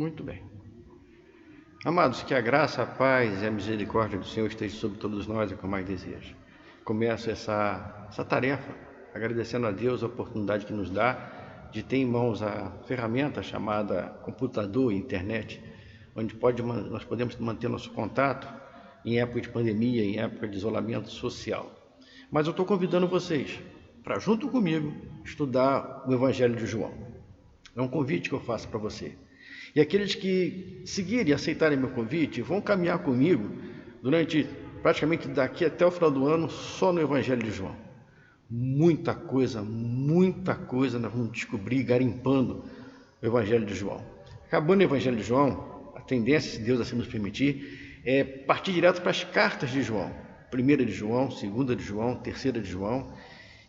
Muito bem. Amados, que a graça, a paz e a misericórdia do Senhor esteja sobre todos nós, é o que eu mais desejo. Começo essa tarefa agradecendo a Deus a oportunidade que nos dá de ter em mãos a ferramenta chamada computador e internet, onde nós podemos manter nosso contato em época de pandemia, em época de isolamento social. Mas eu estou convidando vocês para, junto comigo, estudar o Evangelho de João. É um convite que eu faço para você. E aqueles que seguirem e aceitarem meu convite vão caminhar comigo durante praticamente daqui até o final do ano só no Evangelho de João. Muita coisa nós vamos descobrir garimpando o Evangelho de João. Acabando o Evangelho de João, a tendência, se Deus assim nos permitir, é partir direto para as cartas de João. 1ª de João, 2ª de João, 3ª de João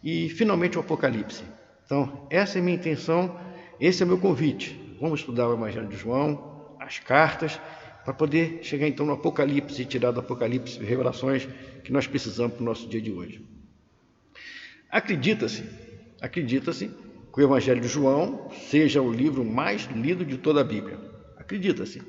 e finalmente o Apocalipse. Então, essa é a minha intenção, esse é o meu convite. Vamos estudar o Evangelho de João, as cartas, para poder chegar então no Apocalipse e tirar do Apocalipse revelações que nós precisamos para o nosso dia de hoje. Acredita-se que o Evangelho de João seja o livro mais lido de toda a Bíblia. Acredita-se.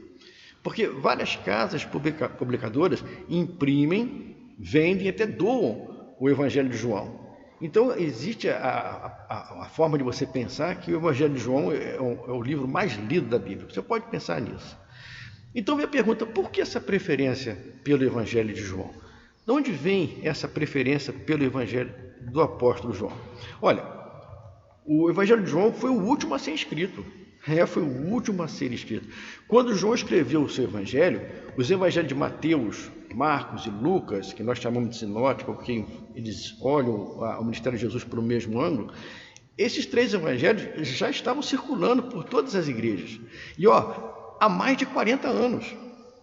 Porque várias casas publicadoras imprimem, vendem e até doam o Evangelho de João. Então, existe a forma de você pensar que o Evangelho de João é o livro mais lido da Bíblia. Você pode pensar nisso. Então, vem a pergunta, por que essa preferência pelo Evangelho de João? De onde vem essa preferência pelo Evangelho do apóstolo João? Olha, o Evangelho de João foi o último a ser escrito. Foi o último a ser escrito. Quando João escreveu o seu Evangelho, os Evangelhos de Mateus, Marcos e Lucas, que nós chamamos de sinótico, porque eles olham o ministério de Jesus pelo mesmo ângulo, esses 3 evangelhos já estavam circulando por todas as igrejas. E há mais de 40 anos.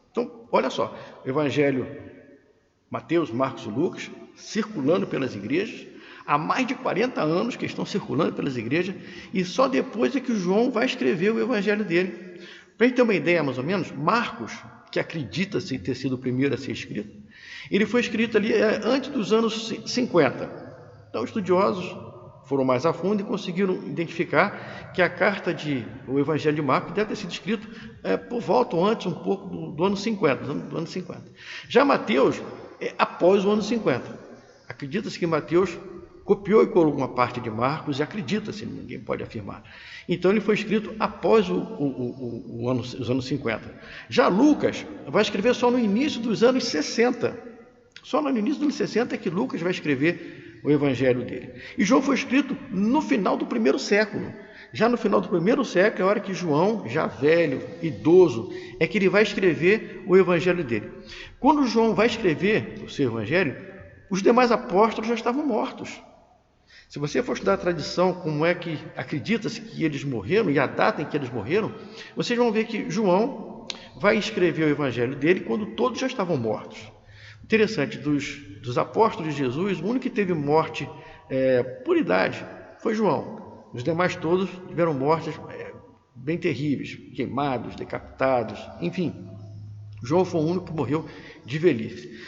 Então, olha só, o Evangelho Mateus, Marcos e Lucas circulando pelas igrejas, há mais de 40 anos que estão circulando pelas igrejas, e só depois é que João vai escrever o Evangelho dele. Para a gente ter uma ideia, mais ou menos, Marcos, que acredita-se ter sido o primeiro a ser escrito, ele foi escrito ali antes dos anos 50. Então, estudiosos foram mais a fundo e conseguiram identificar que o Evangelho de Marcos deve ter sido escrito por volta ou antes um pouco do ano 50, do ano 50. Já Mateus, após o ano 50. Acredita-se que Mateus copiou e colou uma parte de Marcos, e acredita-se, ninguém pode afirmar. Então ele foi escrito após os anos 50. Já Lucas vai escrever só no início dos anos 60. Só no início dos anos 60 é que Lucas vai escrever o Evangelho dele. E João foi escrito no final do 1º século. Já no final do 1º século, é a hora que João, já velho, idoso, é que ele vai escrever o Evangelho dele. Quando João vai escrever o seu Evangelho, os demais apóstolos já estavam mortos. Se você for estudar a tradição, como é que acredita-se que eles morreram, e a data em que eles morreram, vocês vão ver que João vai escrever o Evangelho dele quando todos já estavam mortos. Interessante, dos apóstolos de Jesus, o único que teve morte por idade foi João. Os demais todos tiveram mortes bem terríveis, queimados, decapitados, enfim. João foi o único que morreu de velhice.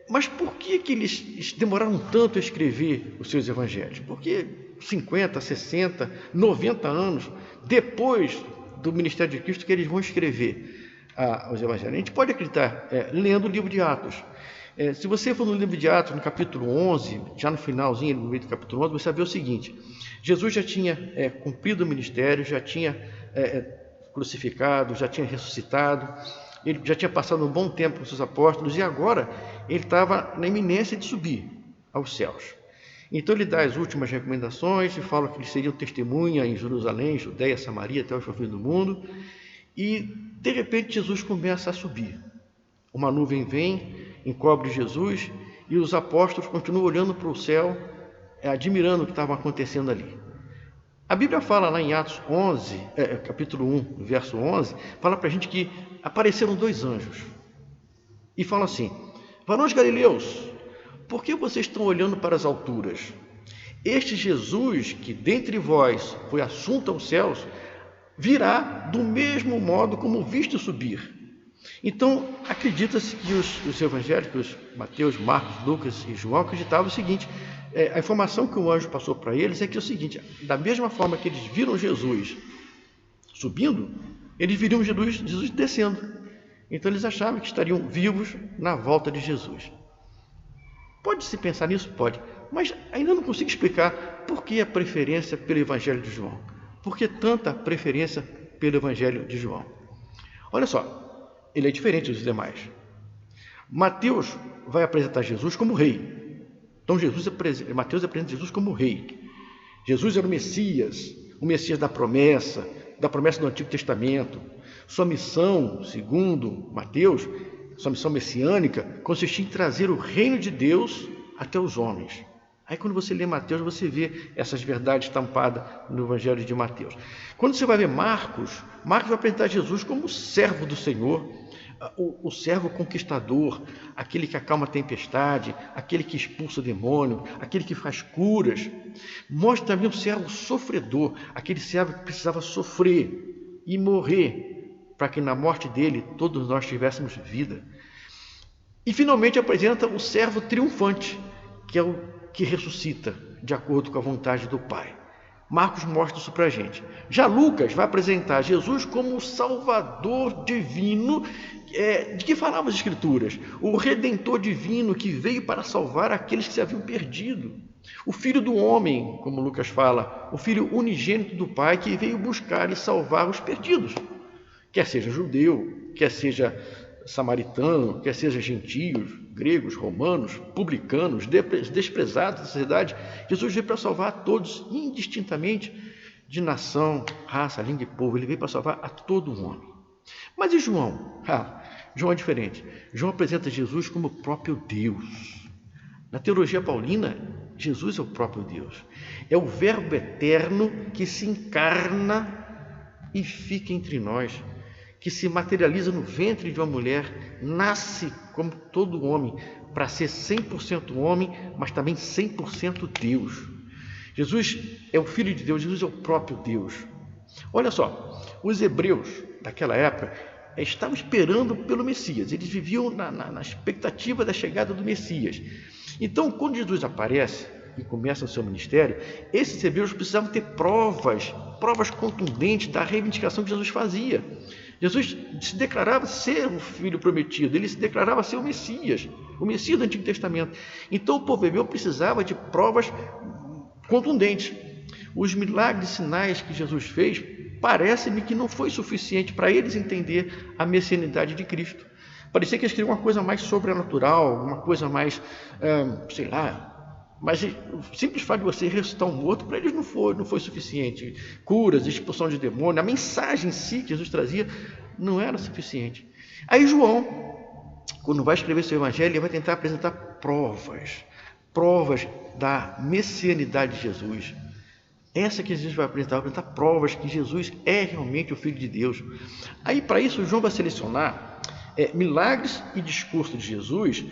Mas por que eles demoraram tanto a escrever os seus evangelhos? Porque 50, 60, 90 anos depois do ministério de Cristo que eles vão escrever os evangelhos. A gente pode acreditar lendo o livro de Atos. Se você for no livro de Atos, no capítulo 11, já no finalzinho, no meio do capítulo 11, você vai ver o seguinte: Jesus já tinha cumprido o ministério, já tinha crucificado, já tinha ressuscitado, ele já tinha passado um bom tempo com seus apóstolos, e agora ele estava na iminência de subir aos céus. Então ele dá as últimas recomendações e fala que ele seria testemunha em Jerusalém, Judeia, Samaria, até o fim do mundo. E de repente Jesus começa a subir. Uma nuvem vem, encobre Jesus, e os apóstolos continuam olhando para o céu, admirando o que estava acontecendo ali. A Bíblia fala lá em Atos 11, capítulo 1, verso 11, fala para a gente que apareceram 2 anjos. E fala assim: varões galileus, por que vocês estão olhando para as alturas? Este Jesus, que dentre vós foi assunto aos céus, virá do mesmo modo como viste subir. Então, acredita-se que os evangélicos, Mateus, Marcos, Lucas e João, acreditavam o seguinte: a informação que o anjo passou para eles é que é o seguinte: da mesma forma que eles viram Jesus subindo, eles viriam Jesus descendo. Então eles achavam que estariam vivos na volta de Jesus. Pode-se pensar nisso? Pode. Mas ainda não consigo explicar por que a preferência pelo Evangelho de João. Por que tanta preferência pelo Evangelho de João? Olha só, ele é diferente dos demais. Mateus vai apresentar Jesus como rei. Então Mateus apresenta Jesus como rei. Jesus era o Messias da promessa do Antigo Testamento. Sua missão, segundo Mateus, sua missão messiânica, consistia em trazer o reino de Deus até os homens. Aí quando você lê Mateus, você vê essas verdades estampadas no Evangelho de Mateus. Quando você vai ver Marcos vai apresentar Jesus como servo do Senhor, o servo conquistador, aquele que acalma a tempestade, aquele que expulsa o demônio, aquele que faz curas. Mostra também o servo sofredor, aquele servo que precisava sofrer e morrer, para que na morte dele todos nós tivéssemos vida. E finalmente apresenta o servo triunfante, que é o que ressuscita, de acordo com a vontade do Pai. Marcos mostra isso para a gente. Já Lucas vai apresentar Jesus como o Salvador divino, de que falavam as Escrituras, o Redentor divino que veio para salvar aqueles que se haviam perdido. O Filho do Homem, como Lucas fala, o Filho unigênito do Pai que veio buscar e salvar os perdidos. Quer seja judeu, quer seja samaritano, quer seja gentios, gregos, romanos, publicanos, desprezados da sociedade, Jesus veio para salvar a todos, indistintamente de nação, raça, língua e povo. Ele veio para salvar a todo homem. Mas e João? João é diferente. João apresenta Jesus como o próprio Deus. Na teologia paulina, Jesus é o próprio Deus. É o Verbo eterno que se encarna e fica entre nós, que se materializa no ventre de uma mulher, nasce como todo homem, para ser 100% homem, mas também 100% Deus. Jesus é o Filho de Deus, Jesus é o próprio Deus. Olha só, os hebreus daquela época estavam esperando pelo Messias, eles viviam na expectativa da chegada do Messias. Então, quando Jesus aparece e começa o seu ministério, esses hebreus precisavam ter provas contundentes da reivindicação que Jesus fazia. Jesus se declarava ser o Filho prometido, ele se declarava ser o Messias do Antigo Testamento. Então o povo hebreu precisava de provas contundentes. Os milagres e sinais que Jesus fez, parece-me que não foi suficiente para eles entender a messianidade de Cristo. Parecia que eles queriam uma coisa mais sobrenatural, uma coisa mais, mas o simples fato de você ressuscitar um morto, para eles não foi suficiente. Curas, expulsão de demônio, a mensagem em si que Jesus trazia não era suficiente. Aí João, quando vai escrever seu evangelho, ele vai tentar apresentar provas da messianidade de Jesus. Essa que Jesus vai apresentar provas que Jesus é realmente o Filho de Deus. Aí para isso João vai selecionar milagres e discurso de Jesus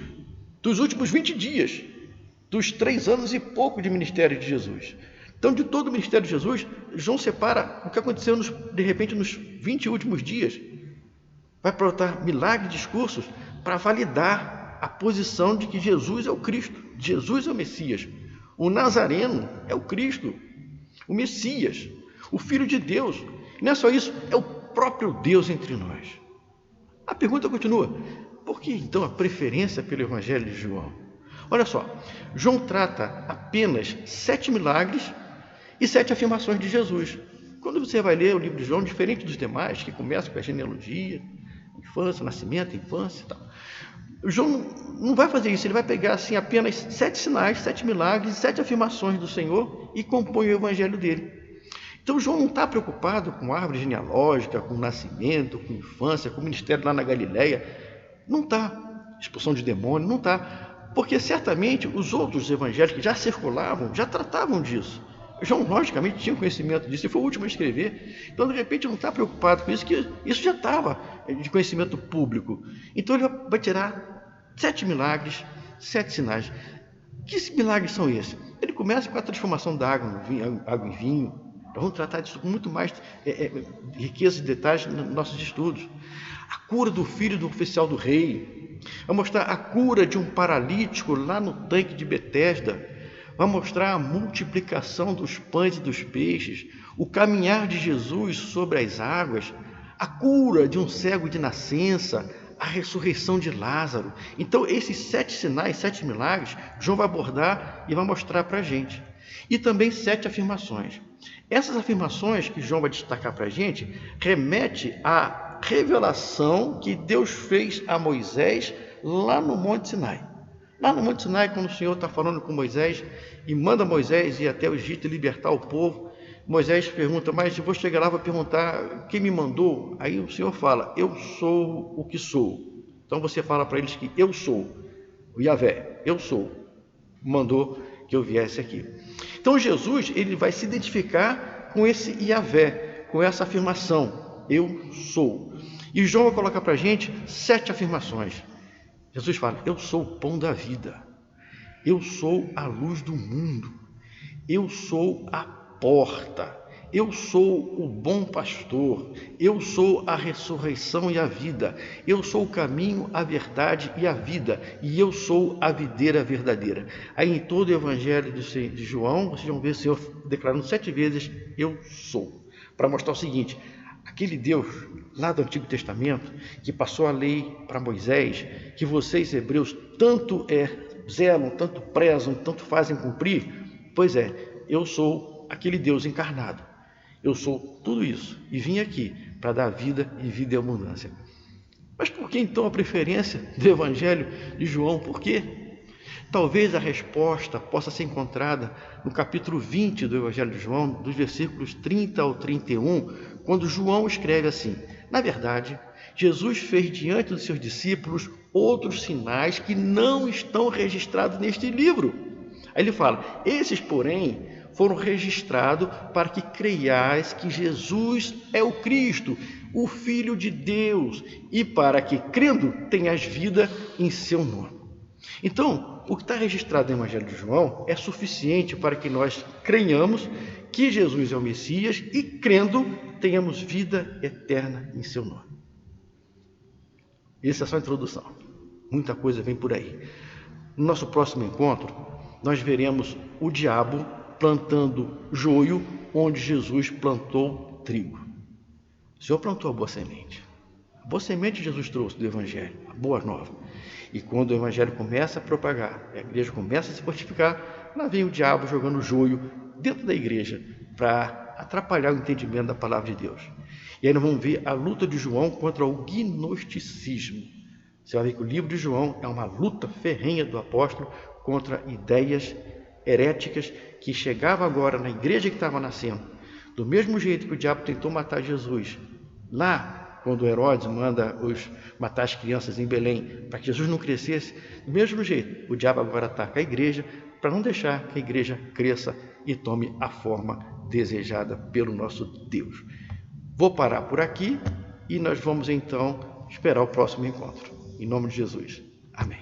dos últimos 20 dias, dos 3 anos e pouco de ministério de Jesus. Então, de todo o ministério de Jesus, João separa o que aconteceu, de repente, nos 20 últimos dias. Vai apresentar milagres e discursos para validar a posição de que Jesus é o Cristo, Jesus é o Messias. O Nazareno é o Cristo, o Messias, o Filho de Deus. E não é só isso, é o próprio Deus entre nós. A pergunta continua: por que então a preferência pelo Evangelho de João? Olha só, João trata apenas 7 milagres e 7 afirmações de Jesus. Quando você vai ler o livro de João, diferente dos demais, que começa com a genealogia, infância, nascimento, infância e tal, João não vai fazer isso, ele vai pegar assim, apenas 7 sinais, 7 milagres, 7 afirmações do Senhor e compõe o evangelho dele. Então João não está preocupado com árvore genealógica, com nascimento, com infância, com ministério lá na Galileia. Não está. Expulsão de demônio, não está. Porque certamente os outros evangelhos que já circulavam, já tratavam disso. João, logicamente, tinha conhecimento disso, e foi o último a escrever. Então, de repente, não está preocupado com isso, que isso já estava de conhecimento público. Então, ele vai tirar 7 milagres, 7 sinais. Que milagres são esses? Ele começa com a transformação da água em vinho. Nós vamos tratar disso com muito mais riqueza de detalhes nos nossos estudos. A cura do filho do oficial do rei. Vai mostrar a cura de um paralítico lá no tanque de Betesda. vai mostrar a multiplicação dos pães e dos peixes, o caminhar de Jesus sobre as águas, a cura de um cego de nascença, a ressurreição de Lázaro. Então, esses 7 sinais, 7 milagres, João vai abordar e vai mostrar para a gente. E também 7 afirmações. Essas afirmações que João vai destacar para a gente remete à revelação que Deus fez a Moisés lá no Monte Sinai. Lá no Monte Sinai, quando o Senhor está falando com Moisés e manda Moisés ir até o Egito e libertar o povo, Moisés pergunta, mas eu vou chegar lá e vou perguntar quem me mandou? Aí o Senhor fala, eu sou o que sou. Então você fala para eles que eu sou, o Yahvé, eu sou, mandou que eu viesse aqui. Então Jesus, ele vai se identificar com esse Yahvé, com essa afirmação, eu sou. E João vai colocar para a gente 7 afirmações. Jesus fala, eu sou o pão da vida, eu sou a luz do mundo, eu sou a porta, eu sou o bom pastor, eu sou a ressurreição e a vida, eu sou o caminho, a verdade e a vida, e eu sou a videira verdadeira. Aí em todo o evangelho de João, vocês vão ver o Senhor declarando 7 vezes, eu sou, para mostrar o seguinte, aquele Deus lá do Antigo Testamento, que passou a lei para Moisés, que vocês hebreus tanto zelam, tanto prezam, tanto fazem cumprir, pois é, eu sou aquele Deus encarnado, eu sou tudo isso, e vim aqui para dar vida e vida em abundância. Mas por que então a preferência do Evangelho de João? Por quê? Talvez a resposta possa ser encontrada no capítulo 20 do Evangelho de João, dos versículos 30 ao 31, quando João escreve assim, na verdade, Jesus fez diante dos seus discípulos outros sinais que não estão registrados neste livro. Aí ele fala, esses, porém, foram registrados para que creiais que Jesus é o Cristo, o Filho de Deus, e para que, crendo, tenhas vida em seu nome. Então, o que está registrado no Evangelho de João é suficiente para que nós creiamos que Jesus é o Messias e, crendo, tenhamos vida eterna em seu nome. Essa é só a introdução. Muita coisa vem por aí. No nosso próximo encontro, nós veremos o diabo plantando joio onde Jesus plantou trigo. O Senhor plantou a boa semente. A boa semente Jesus trouxe do Evangelho, a boa nova. E quando o Evangelho começa a propagar, a igreja começa a se fortificar, lá vem o diabo jogando joio dentro da igreja para atrapalhar o entendimento da palavra de Deus. E aí nós vamos ver a luta de João contra o gnosticismo. Você vai ver que o livro de João é uma luta ferrenha do apóstolo contra ideias heréticas que chegavam agora na igreja que estava nascendo. Do mesmo jeito que o diabo tentou matar Jesus, lá quando Herodes manda matar as crianças em Belém, para que Jesus não crescesse, do mesmo jeito, o diabo agora ataca a igreja, para não deixar que a igreja cresça e tome a forma desejada pelo nosso Deus. Vou parar por aqui e nós vamos então esperar o próximo encontro. Em nome de Jesus. Amém.